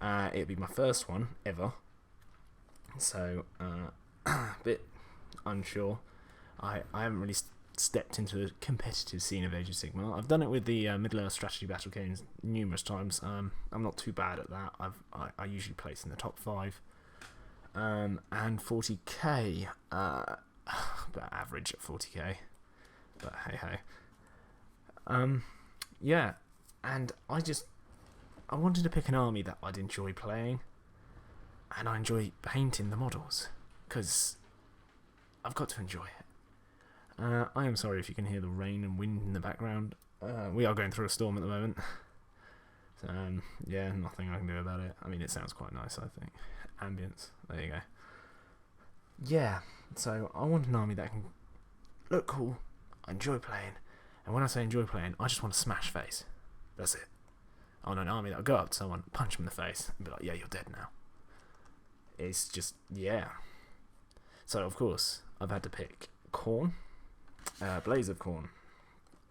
It'd be my first one ever, so a bit unsure. I haven't really stepped into the competitive scene of Age of Sigmar. I've done it with the Middle-earth strategy battle games numerous times. I'm not too bad at that. I usually place in the top 5. And 40k, about average at 40k, but hey ho. Yeah, and I wanted to pick an army that I'd enjoy playing, and I enjoy painting the models, because I've got to enjoy it. I am sorry if you can hear the rain and wind in the background. We are going through a storm at the moment. So, yeah, nothing I can do about it. I mean, it sounds quite nice, I think. Ambience. There you go. Yeah, so I want an army that can look cool, I enjoy playing, and when I say enjoy playing, I just want to smash face. That's it. I want an army that'll go up to someone, punch them in the face, and be like, yeah, you're dead now. It's just, yeah. So, of course, I've had to pick Khorne. Blaze of Khorne.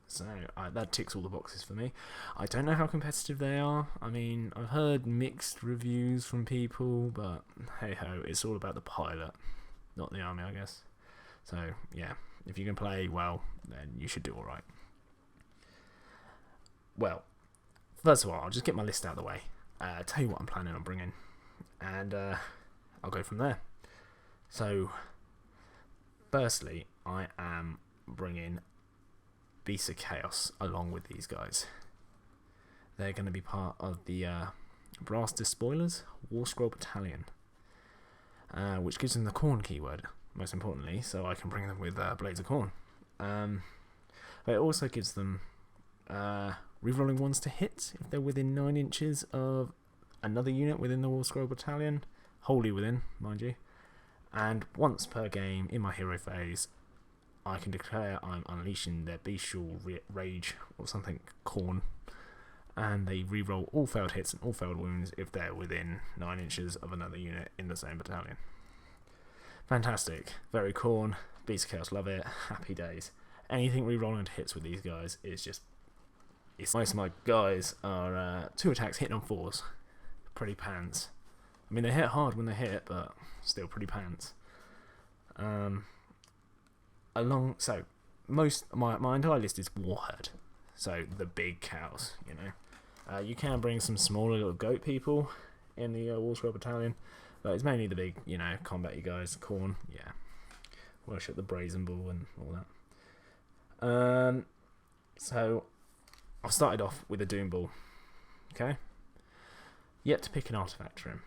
So that ticks all the boxes for me. I don't know how competitive they are. I mean, I've heard mixed reviews from people, but hey ho, it's all about the pilot, not the army, I guess. So yeah, if you can play well, then you should do alright. Well, first of all, I'll just get my list out of the way, tell you what I'm planning on bringing, and I'll go from there. So, firstly, I am bringing Beasts of Chaos along with these guys. They're going to be part of the Brass Despoilers War Scroll Battalion, which gives them the Khorne keyword, most importantly, so I can bring them with Blades of Khorne. But it also gives them rerolling ones to hit if they're within 9 inches of another unit within the War Scroll Battalion, wholly within, mind you. And once per game in my hero phase, I can declare I'm unleashing their bestial rage or something, Khorne, and they reroll all failed hits and all failed wounds if they're within 9 inches of another unit in the same battalion. Fantastic, very Khorne, Beast of Chaos, love it, happy days. Anything rerolling to hits with these guys is just, most of my guys are 2 attacks hitting on 4s, pretty pants. I mean, they hit hard when they hit, but still pretty pants. So my entire list is Warherd, so the big cows, you know. You can bring some smaller little goat people in the War Scroll Battalion, but it's mainly the big, you know, combat-y guys. Khorne, yeah, worship the Brazen Bull and all that. So I've started off with a Doom Bull, okay. Yet to pick an artifact for him,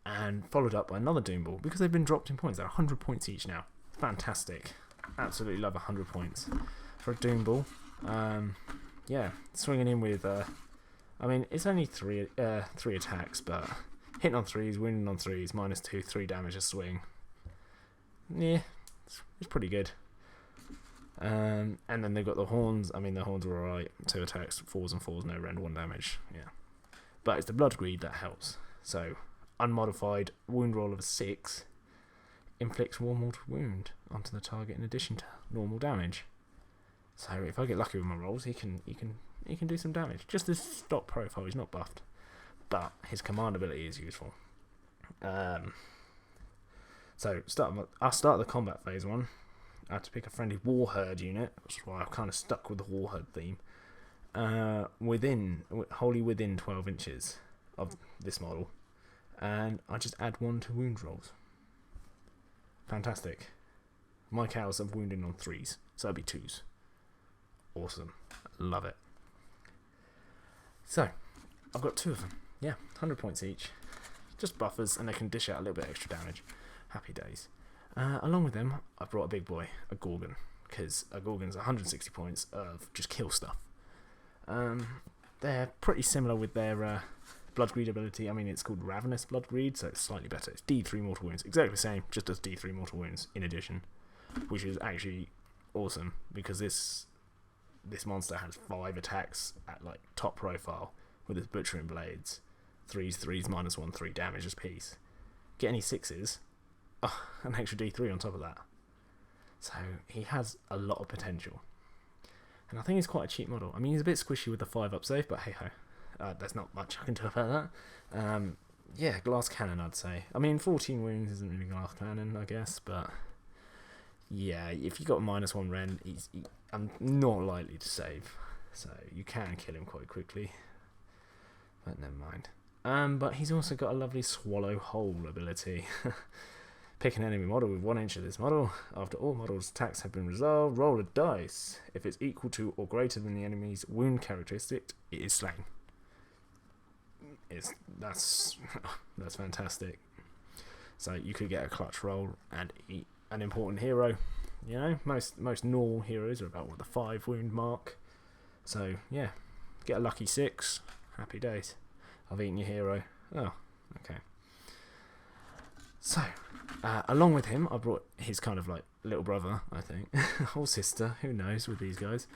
and followed up by another Doom Bull because they've been dropped in points. They're 100 points each now. Fantastic. Absolutely love 100 points for a Doom Bull. Yeah, swinging in with, I mean, it's only three attacks, but hitting on 3s, winning on 3s, -2, 3 damage a swing. Yeah, it's pretty good. And then they've got the horns. I mean, the horns are alright. 2 attacks, 4s and 4s, no rend, 1 damage. Yeah, but it's the Blood Greed that helps. So, unmodified wound roll of a 6 inflicts 1 mortal wound onto the target in addition to normal damage. So if I get lucky with my rolls, he can do some damage. Just his stock profile, he's not buffed, but his command ability is useful. So I'll start the combat phase one. I had to pick a friendly Warherd unit, which is why I've kind of stuck with the Warherd theme. Wholly within 12 inches of this model, and I just add 1 to wound rolls. Fantastic. My cows are wounding on 3s, so that'd be 2s. Awesome. Love it. So, I've got 2 of them. Yeah, 100 points each. Just buffers, and they can dish out a little bit extra damage. Happy days. Along with them, I brought a big boy, a Gorgon, because a Gorgon's 160 points of just kill stuff. They're pretty similar with their Blood Greed ability. I mean, it's called Ravenous Blood Greed, so it's slightly better. It's D3 mortal wounds. Exactly the same, just does D3 mortal wounds in addition, which is actually awesome, because this monster has 5 attacks at like top profile with his butchering blades. 3s, -1, 3 damage as piece. Get any 6s, an extra D3 on top of that. So he has a lot of potential. And I think he's quite a cheap model. I mean, he's a bit squishy with the 5-up save, but hey ho, There's not much I can do about that. Yeah, glass cannon, I'd say. I mean, 14 wounds isn't really glass cannon, I guess, but yeah, if you got a -1 rend, I'm not likely to save, so you can kill him quite quickly. But never mind. But he's also got a lovely swallow whole ability. Pick an enemy model with 1 inch of this model. After all models' attacks have been resolved, roll a dice. If it's equal to or greater than the enemy's wound characteristic, it is slain. That's fantastic. So you could get a clutch roll and eat an important hero. You know, most normal heroes are about the 5 wound mark. So yeah, get a lucky 6. Happy days. I've eaten your hero. Oh, okay. So, along with him, I brought his kind of like little brother, I think, or sister. Who knows with these guys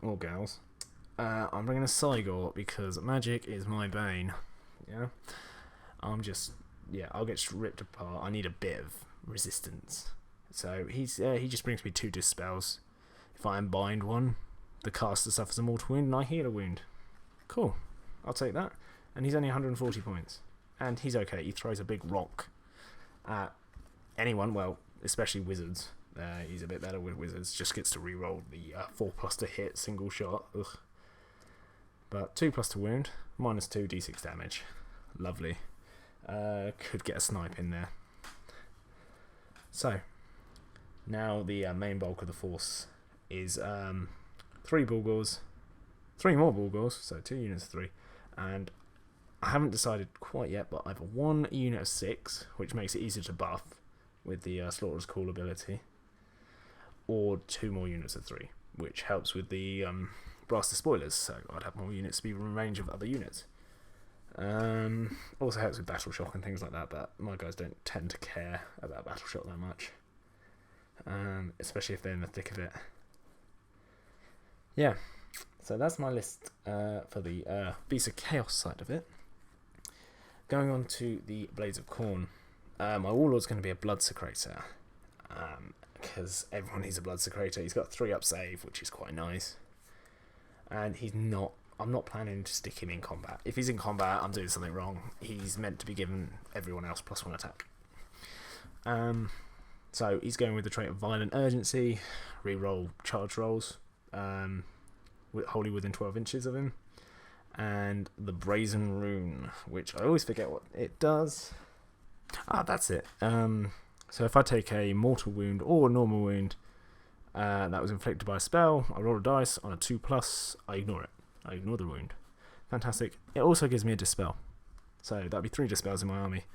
or gals. I'm bringing a Sigmar because magic is my bane. Yeah, I'll get ripped apart. I need a bit of resistance. So he just brings me 2 dispels. If I unbind one, the caster suffers a mortal wound and I heal a wound. Cool, I'll take that. And he's only 140 points. And he's okay. He throws a big rock at anyone, well, especially wizards. He's a bit better with wizards. Just gets to reroll the 4+ to hit single shot. Ugh. But 2+ to wound, -2 d6 damage. Lovely. Could get a snipe in there. So, now the main bulk of the force is 3 Bulgors, 3 more Bulgors, so 2 units of 3, and I haven't decided quite yet, but I've 1 unit of 6, which makes it easier to buff with the Slaughterer's Call ability, or 2 more units of 3, which helps with the Blaster Spoilers, so I'd have more units to be in range of other units. Also helps with Battle Shock and things like that, but my guys don't tend to care about Battle Shock that much, especially if they're in the thick of it. Yeah, so that's my list for the Beast of Chaos side of it. Going on to the Blades of Khorne. My Warlord's going to be a Blood Secretor, because everyone needs a Blood Secretor. He's got 3 up save, which is quite nice. And I'm not planning to stick him in combat. If he's in combat, I'm doing something wrong. He's meant to be giving everyone else +1 attack. So he's going with the trait of Violent Urgency, reroll charge rolls, wholly within 12 inches of him, and the Brazen Rune, which I always forget what it does. That's it. So if I take a mortal wound or a normal wound that was inflicted by a spell, I roll a dice on a 2+, I ignore it. I ignore the wound. Fantastic. It also gives me a dispel, so that'd be 3 dispels in my army,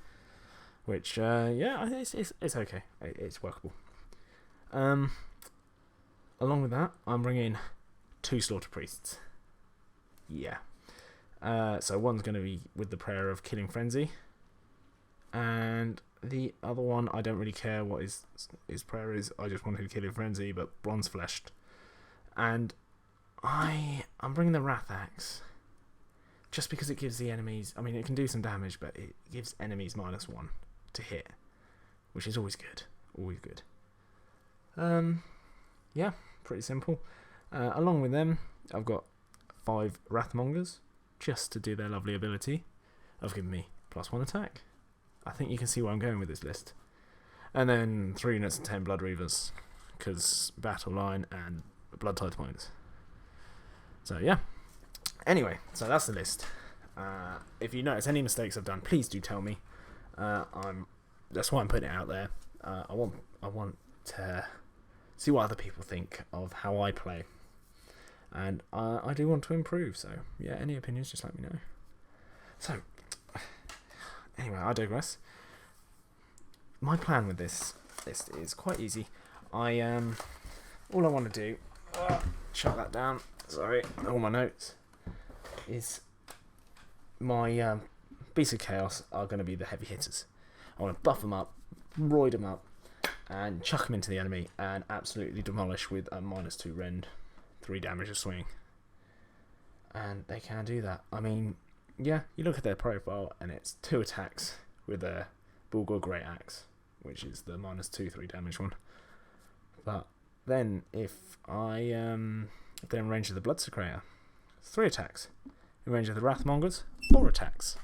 which it's okay. It's workable. Along with that, I'm bringing 2 Slaughter Priests. Yeah. So one's going to be with the prayer of Killing Frenzy, and the other one, I don't really care what his prayer is. I just wanted Killing Frenzy, but bronze fleshed. And I'm bringing the Wrath Axe, just because it gives the enemies, I mean, it can do some damage, but it gives enemies -1 to hit, which is always good. Always good. Yeah, pretty simple. Along with them, I've got 5 Wrathmongers, just to do their lovely ability of giving me +1 attack. I think you can see where I'm going with this list. And then 3 units of 10 Blood Reavers, because Battle Line and Blood Tide points. So yeah. Anyway, so that's the list. If you notice any mistakes I've done, please do tell me. That's why I'm putting it out there. I want to see what other people think of how I play, and I do want to improve. So yeah, any opinions, just let me know. So anyway, I digress. My plan with this list is quite easy. All I want to do, shut that down. Sorry, all my notes is my Beasts of Chaos are going to be the heavy hitters. I want to buff them up, roid them up, and chuck them into the enemy and absolutely demolish with a -2 rend, 3 damage a swing. And they can do that. I mean, yeah, you look at their profile and it's 2 attacks with a Bulgur Great Axe, which is the -2, 3 damage one. But then if they're in range of the Blood Secretor, 3 attacks In range of the Wrathmongers, 4 attacks.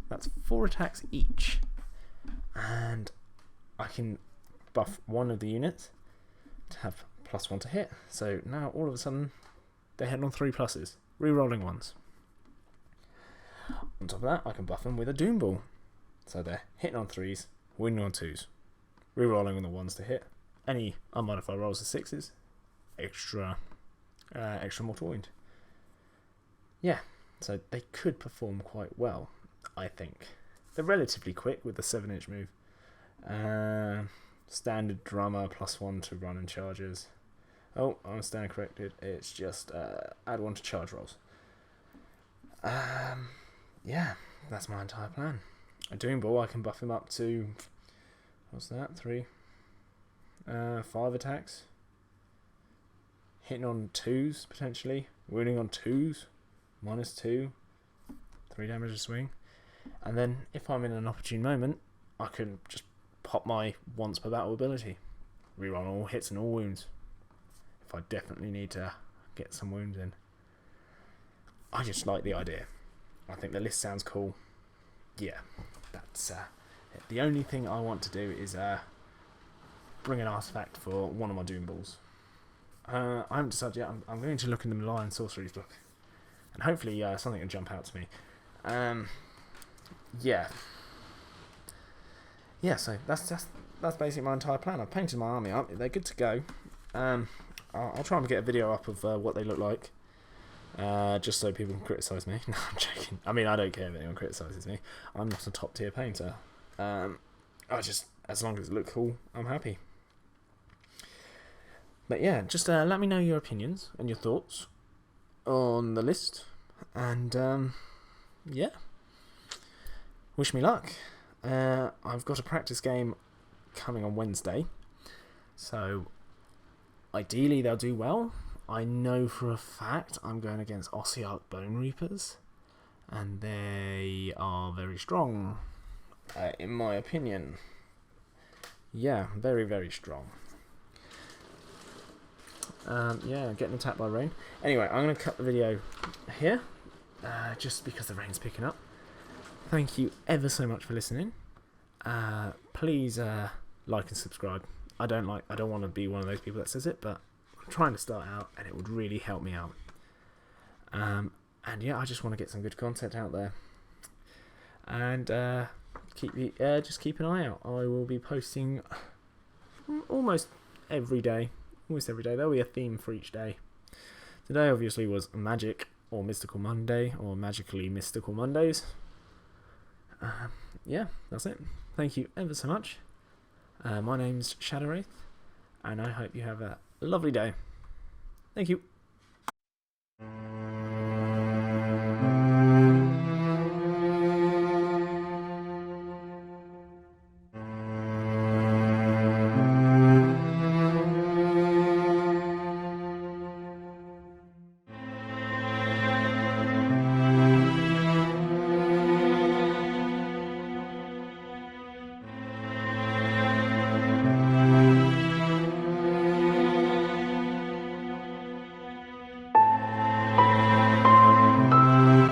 That's 4 attacks each. And I can buff one of the units to have +1 to hit. So now all of a sudden they're hitting on 3 pluses, re-rolling ones. On top of that, I can buff them with a Doom Ball. So they're hitting on 3s, winning on 2s, re-rolling on the 1s to hit. Any unmodified rolls of 6s, extra mortal wound. Yeah, so they could perform quite well, I think. They're relatively quick with the 7-inch move. Standard drummer +1 to run and charges. Oh, I stand corrected. It's just add 1 to charge rolls. Yeah, that's my entire plan. A Doom Ball, I can buff him up to, what's that? 5 attacks. Hitting on 2s potentially. Wounding on 2s. -2. 3 damage a swing. And then if I'm in an opportune moment, I can just pop my once per battle ability. Reroll all hits and all wounds. If I definitely need to get some wounds in. I just like the idea. I think the list sounds cool. Yeah, that's the only thing I want to do is bring an artifact for one of my Doom Balls. I haven't decided yet. I'm going to look in the Malign Sorceries book, and hopefully something will jump out to me. Yeah. So that's basically my entire plan. I've painted my army up. They're good to go. I'll try and get a video up of what they look like, just so people can criticise me. No, I'm joking. I mean, I don't care if anyone criticises me. I'm not a top tier painter. As long as it looks cool, I'm happy. But yeah, just let me know your opinions and your thoughts on the list, and yeah, wish me luck. I've got a practice game coming on Wednesday, so ideally they'll do well. I know for a fact I'm going against Ossiarch Bone Reapers, and they are very strong, in my opinion. Yeah, very, very strong. Yeah, getting attacked by rain. Anyway, I'm going to cut the video here, just because the rain's picking up. Thank you ever so much for listening. Please like and subscribe. I don't want to be one of those people that says it, but I'm trying to start out, and it would really help me out. And yeah, I just want to get some good content out there. And just keep an eye out. I will be posting almost every day. There'll be a theme for each day. Today obviously was Magic or Mystical Monday, or Magically Mystical Mondays. Yeah, that's it. Thank you ever so much. My name's Shadowwraith, and I hope you have a lovely day. Thank you.